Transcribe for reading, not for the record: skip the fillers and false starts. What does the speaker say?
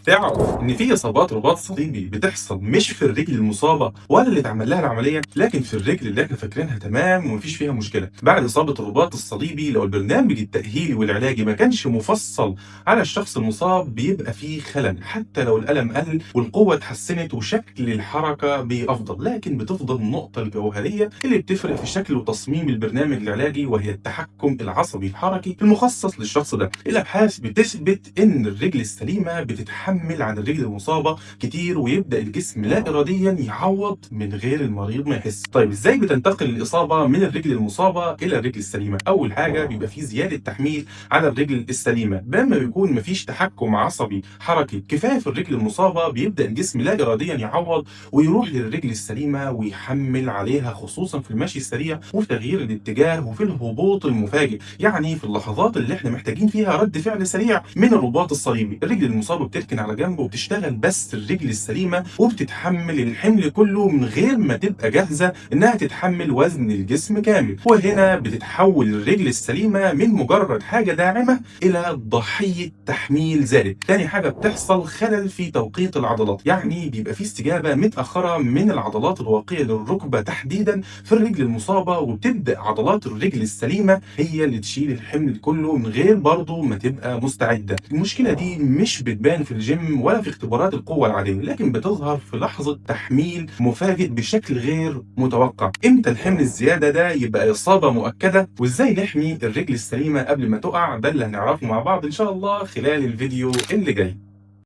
تعرف ان في اصابات رباط صليبي بتحصل مش في الرجل المصابه ولا اللي اتعمل لها العمليه، لكن في الرجل اللي احنا فاكرينها تمام ومفيش فيها مشكله. بعد اصابه الرباط الصليبي لو البرنامج التاهيلي والعلاجي ما كانش مفصل على الشخص المصاب بيبقى فيه خلل، حتى لو الالم قل والقوه اتحسنت وشكل الحركه بافضل، لكن بتفضل النقطه الجوهريه اللي بتفرق في شكل وتصميم البرنامج العلاجي، وهي التحكم العصبي الحركي المخصص للشخص ده. الابحاث بتثبت ان الرجل السليمه بتتحمل عن الرجل المصابه كتير، ويبدا الجسم لا اراديا يعوض من غير المريض ما يحس. طيب ازاي بتنتقل الاصابه من الرجل المصابه الى الرجل السليمه؟ اول حاجه بيبقى في زياده تحميل على الرجل السليمه، لما بيكون مفيش تحكم عصبي حركي كفايه في الرجل المصابه بيبدا الجسم لا اراديا يعوض ويروح للرجل السليمه ويحمل عليها، خصوصا في المشي السريع وفي تغيير الاتجاه وفي الهبوط المفاجئ، يعني في اللحظات اللي احنا محتاجين فيها رد فعل سريع من الرباط الصليبي. الرجل المصابه بتركن على جنب وبتشتغل بس الرجل السليمه، وبتتحمل الحمل كله من غير ما تبقى جاهزه انها تتحمل وزن الجسم كامل. وهنا بتتحول الرجل السليمه من مجرد حاجه داعمه الى ضحيه تحميل زائد. تاني حاجه بتحصل خلل في توقيت العضلات، يعني بيبقى في استجابه متاخره من العضلات الواقيه للركبه تحديدا في الرجل المصابه، وبتبدا عضلات الرجل السليمه هي اللي تشيل الحمل كله من غير برضه ما تبقى مستعده. المشكله دي مش بتبان في الجيم ولا في اختبارات القوه العاديه، لكن بتظهر في لحظه تحميل مفاجئ بشكل غير متوقع. امتى الحمل الزياده ده يبقى اصابه مؤكده، وازاي نحمي الرجل السليمه قبل ما تقع؟ ده اللي هنعرفه مع بعض ان شاء الله خلال الفيديو اللي جاي.